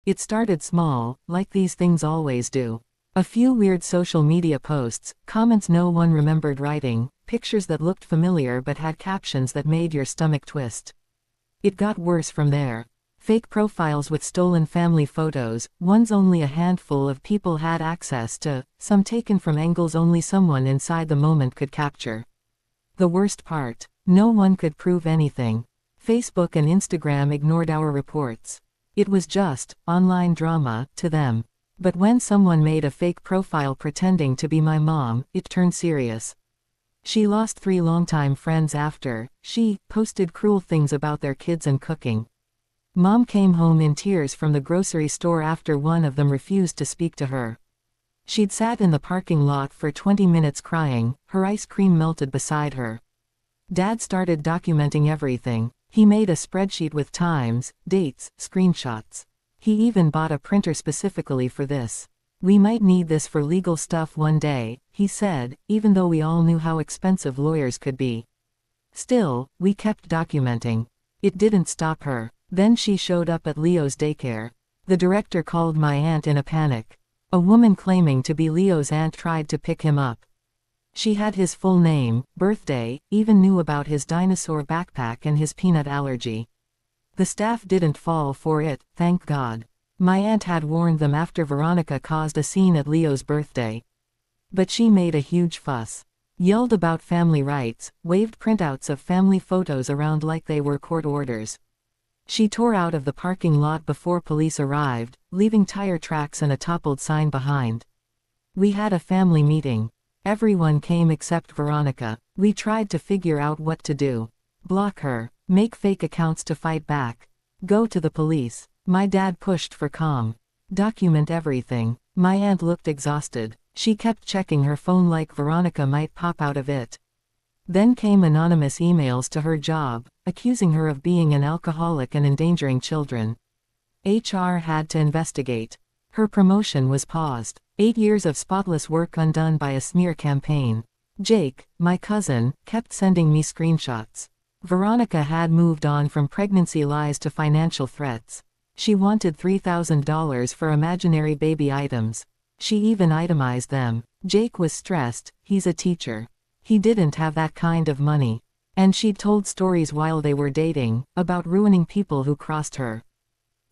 It started small, like these things always do. A few weird social media posts, comments no one remembered writing, pictures that looked familiar but had captions that made your stomach twist. It got worse from there. Fake profiles with stolen family photos, ones only a handful of people had access to, some taken from angles only someone inside the moment could capture. The worst part, no one could prove anything. Facebook and Instagram ignored our reports. It was just online drama to them. But when someone made a fake profile pretending to be my mom, it turned serious. She lost 3 longtime friends after she posted cruel things about their kids and cooking. Mom came home in tears from the grocery store after one of them refused to speak to her. She'd sat in the parking lot for 20 minutes crying, her ice cream melted beside her. Dad started documenting everything. He made a spreadsheet with times, dates, screenshots. He even bought a printer specifically for this. "We might need this for legal stuff one day," he said, even though we all knew how expensive lawyers could be. Still, we kept documenting. It didn't stop her. Then she showed up at Leo's daycare. The director called my aunt in a panic. A woman claiming to be Leo's aunt tried to pick him up. She had his full name, birthday, even knew about his dinosaur backpack and his peanut allergy. The staff didn't fall for it, thank God. My aunt had warned them after Veronica caused a scene at Leo's birthday. But she made a huge fuss. Yelled about family rights, waved printouts of family photos around like they were court orders. She tore out of the parking lot before police arrived, leaving tire tracks and a toppled sign behind. We had a family meeting. Everyone came except Veronica. We tried to figure out what to do. Block her. Make fake accounts to fight back. Go to the police. My dad pushed for calm. Document everything. My aunt looked exhausted. She kept checking her phone like Veronica might pop out of it. Then came anonymous emails to her job, accusing her of being an alcoholic and endangering children. HR had to investigate. Her promotion was paused. 8 years of spotless work undone by a smear campaign. Jake, my cousin, kept sending me screenshots. Veronica had moved on from pregnancy lies to financial threats. She wanted $3,000 for imaginary baby items. She even itemized them. Jake was stressed, he's a teacher. He didn't have that kind of money. And she'd told stories while they were dating, about ruining people who crossed her.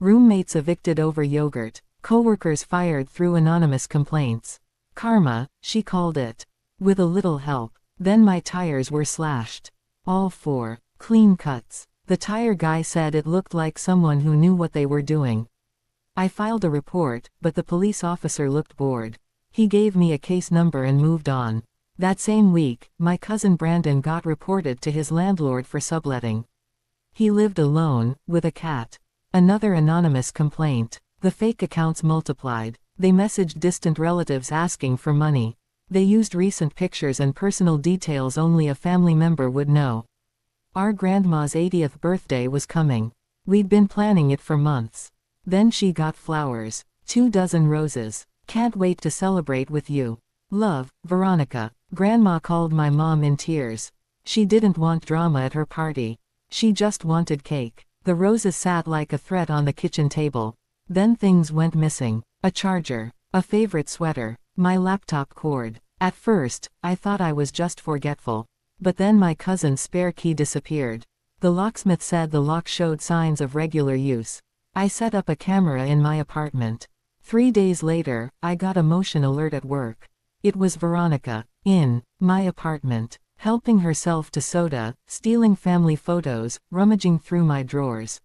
Roommates evicted over yogurt. Coworkers fired through anonymous complaints. Karma, she called it. With a little help. Then my tires were slashed. All 4 clean cuts. The tire guy said it looked like someone who knew what they were doing. I filed a report, but the police officer looked bored. He gave me a case number and moved on. That same week, my cousin Brandon got reported to his landlord for subletting. He lived alone, with a cat. Another anonymous complaint. The fake accounts multiplied. They messaged distant relatives asking for money. They used recent pictures and personal details only a family member would know. Our grandma's 80th birthday was coming. We'd been planning it for months. Then she got flowers. 24 roses. Can't wait to celebrate with you. Love, Veronica. Grandma called my mom in tears. She didn't want drama at her party. She just wanted cake. The roses sat like a threat on the kitchen table. Then things went missing. A charger. A favorite sweater. My laptop cord. At first, I thought I was just forgetful. But then my cousin's spare key disappeared. The locksmith said the lock showed signs of regular use. I set up a camera in my apartment. 3 days later, I got a motion alert at work. It was Veronica, in my apartment, helping herself to soda, stealing family photos, rummaging through my drawers.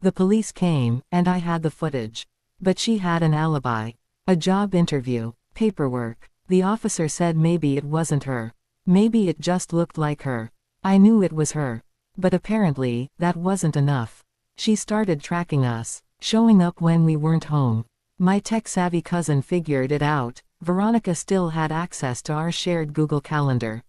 The police came, and I had the footage. But she had an alibi. A job interview. Paperwork. The officer said maybe it wasn't her. Maybe it just looked like her. I knew it was her. But apparently, that wasn't enough. She started tracking us, showing up when we weren't home. My tech-savvy cousin figured it out. Veronica still had access to our shared Google Calendar.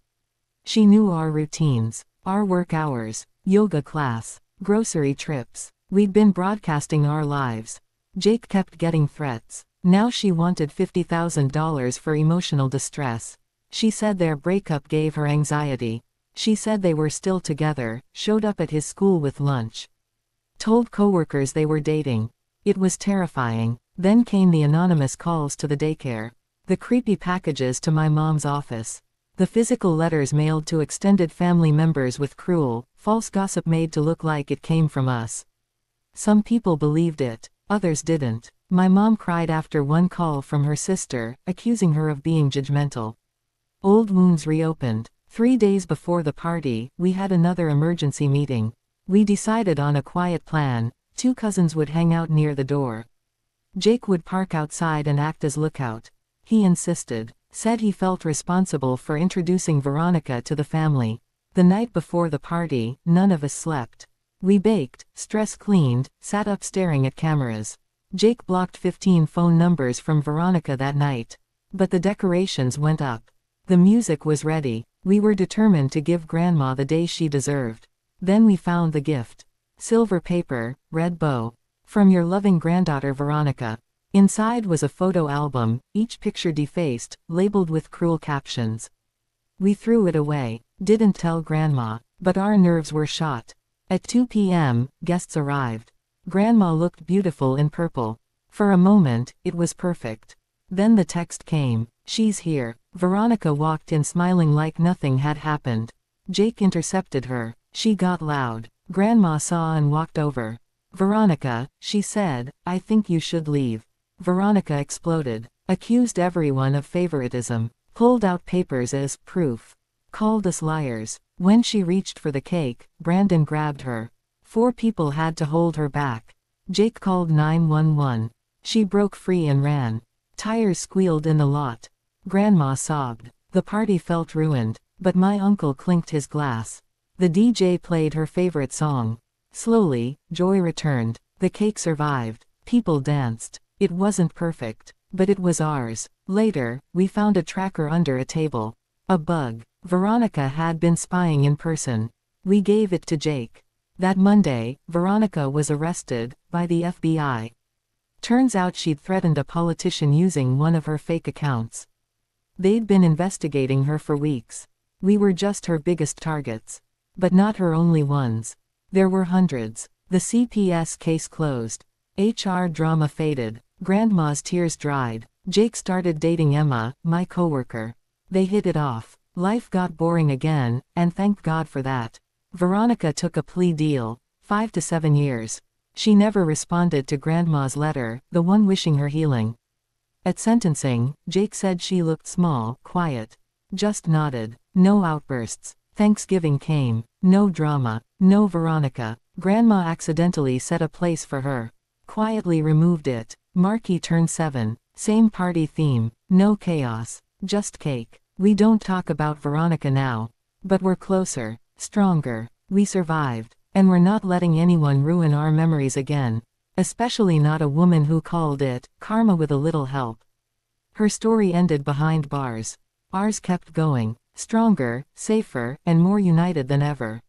She knew our routines, our work hours, yoga class, grocery trips. We'd been broadcasting our lives. Jake kept getting threats. Now she wanted $50,000 for emotional distress. She said their breakup gave her anxiety. She said they were still together, showed up at his school with lunch. Told coworkers they were dating. It was terrifying. Then came the anonymous calls to the daycare. The creepy packages to my mom's office. The physical letters mailed to extended family members with cruel, false gossip made to look like it came from us. Some people believed it, others didn't. My mom cried after one call from her sister, accusing her of being judgmental. Old wounds reopened. 3 days before the party, we had another emergency meeting. We decided on a quiet plan. 2 cousins would hang out near the door. Jake would park outside and act as lookout. He insisted, said he felt responsible for introducing Veronica to the family. The night before the party, none of us slept. We baked, stress cleaned, sat up staring at cameras. Jake blocked 15 phone numbers from Veronica that night. But the decorations went up. The music was ready. We were determined to give Grandma the day she deserved. Then we found the gift. Silver paper, red bow. From your loving granddaughter Veronica. Inside was a photo album, each picture defaced, labeled with cruel captions. We threw it away. Didn't tell Grandma, but our nerves were shot. At 2 p.m., guests arrived. Grandma looked beautiful in purple. For a moment, it was perfect. Then the text came. She's here. Veronica walked in smiling like nothing had happened. Jake intercepted her. She got loud. Grandma saw and walked over. Veronica, she said, I think you should leave. Veronica exploded. Accused everyone of favoritism. Pulled out papers as proof. Called us liars. When she reached for the cake, Brandon grabbed her. 4 people had to hold her back. Jake called 911. She broke free and ran. Tires squealed in the lot. Grandma sobbed. The party felt ruined, but my uncle clinked his glass. The DJ played her favorite song. Slowly, joy returned. The cake survived. People danced. It wasn't perfect, but it was ours. Later, we found a tracker under a table. A bug. Veronica had been spying in person. We gave it to Jake. That Monday, Veronica was arrested by the FBI. Turns out she'd threatened a politician using one of her fake accounts. They'd been investigating her for weeks. We were just her biggest targets. But not her only ones. There were hundreds. The CPS case closed. HR drama faded. Grandma's tears dried. Jake started dating Emma, my coworker. They hit it off. Life got boring again, and thank God for that. Veronica took a plea deal, 5 to 7 years. She never responded to Grandma's letter, the one wishing her healing. At sentencing, Jake said she looked small, quiet. Just nodded. No outbursts. Thanksgiving came. No drama. No Veronica. Grandma accidentally set a place for her. Quietly removed it. Marky turned 7. Same party theme. No chaos. Just cake. We don't talk about Veronica now. But we're closer. Stronger. We survived. And we're not letting anyone ruin our memories again. Especially not a woman who called it karma with a little help. Her story ended behind bars. Ours kept going. Stronger, safer, and more united than ever.